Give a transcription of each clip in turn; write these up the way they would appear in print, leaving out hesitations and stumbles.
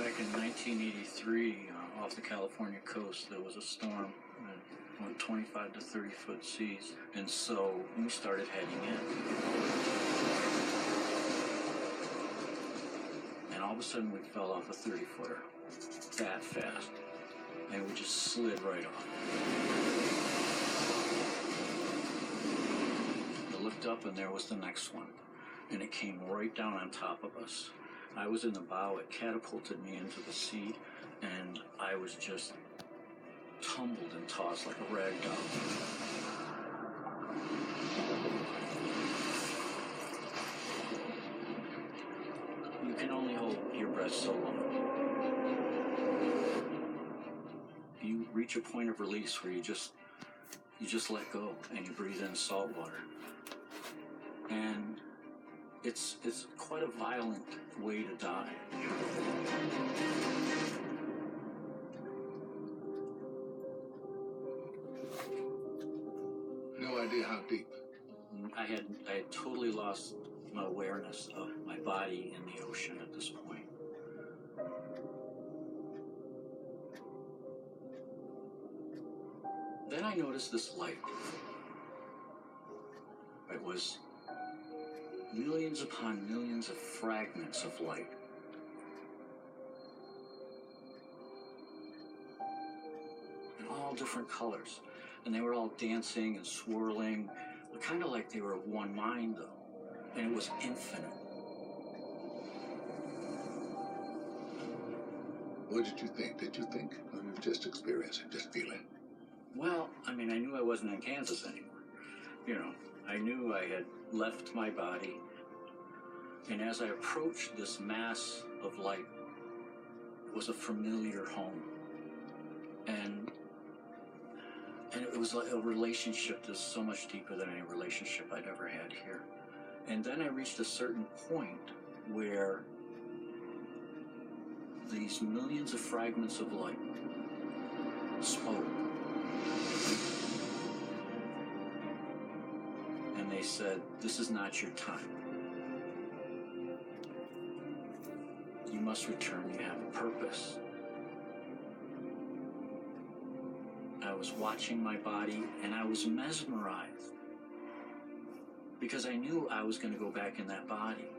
Back in 1983, off the California coast, there was a storm that went 25 to 30 foot seas, and so we started heading in. And all of a sudden, we fell off a 30-footer, that fast, and we just slid right off. I looked up, and there was the next one, and it came right down on top of us. I was in the bow, it catapulted me into the sea, and I was just tumbled and tossed like a rag doll. You can only hold your breath so long. You reach a point of release where you just let go and you breathe in salt water. And it's quite a violent way to die. No idea how deep. I had totally lost my awareness of my body in the ocean at this point. Then I noticed this light. It was millions upon millions of fragments of light. In all different colors. And they were all dancing and swirling, kind of like they were of one mind, though. And it was infinite. What did you think? Did you think? Or you just experiencing, just feeling? Well, I mean, I knew I wasn't in Kansas anymore. You know, I knew I had left my body. And as I approached this mass of light, it was a familiar home. And it was like a relationship that's so much deeper than any relationship I'd ever had here. And then I reached a certain point where these millions of fragments of light spoke. And they said, "This is not your time. You must return. You have a purpose." I was watching my body and I was mesmerized because I knew I was going to go back in that body.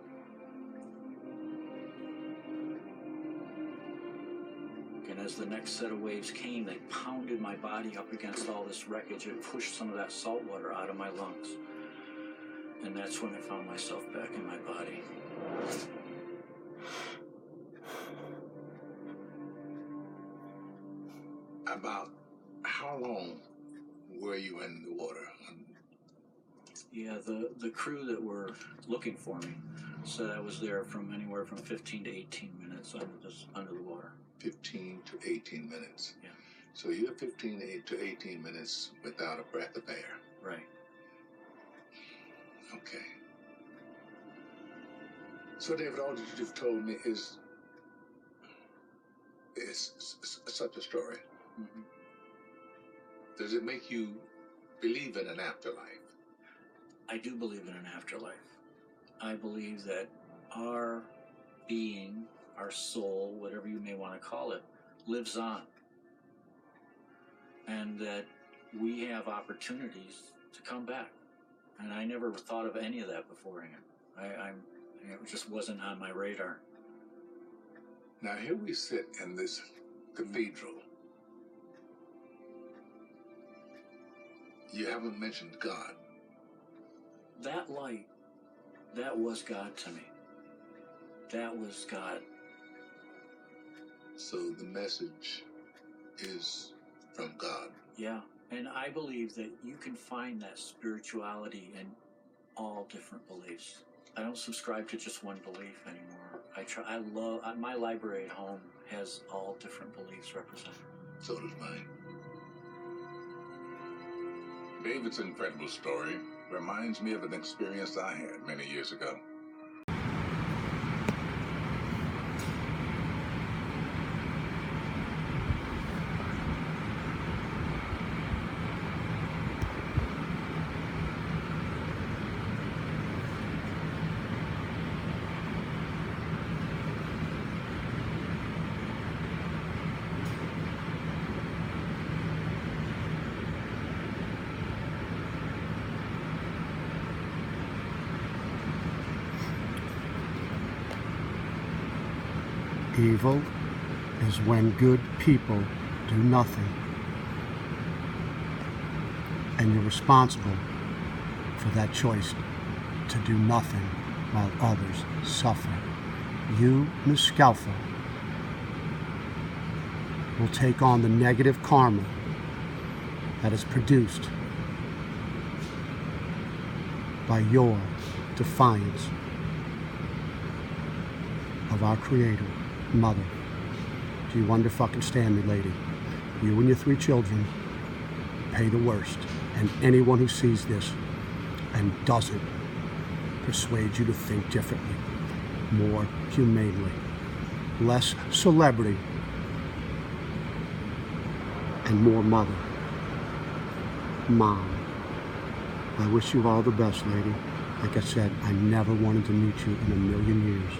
And as the next set of waves came, they pounded my body up against all this wreckage and pushed some of that salt water out of my lungs. And that's when I found myself back in my body. About how long were you in the water? Yeah, the crew that were looking for me said I was there from anywhere from 15 to 18 minutes under the water. 15 to 18 minutes. Yeah. So you're 15 to 18 minutes without a breath of air. Right. Okay. So, David, all that you've told me is such a story. Mm-hmm. Does it make you believe in an afterlife? I do believe in an afterlife. I believe that our being, our soul, whatever you may want to call it, lives on. And that we have opportunities to come back. And I never thought of any of that beforehand. It just wasn't on my radar. Now here we sit in this cathedral. You haven't mentioned God. That light, that was God to me. That was God. So the message is from God. Yeah, and I believe that you can find that spirituality in all different beliefs. I don't subscribe to just one belief anymore. My library at home has all different beliefs represented. So does mine. David's incredible story reminds me of an experience I had many years ago. Evil is when good people do nothing. And you're responsible for that choice to do nothing while others suffer. You, Ms. Scialfa, will take on the negative karma that is produced by your defiance of our Creator, Mother. Do you understand me, lady? You and your 3 children pay the worst, and anyone who sees this and doesn't persuade you to think differently, more humanely, less celebrity, and more mother. Mom, I wish you all the best, lady. Like I said, I never wanted to meet you in a million years.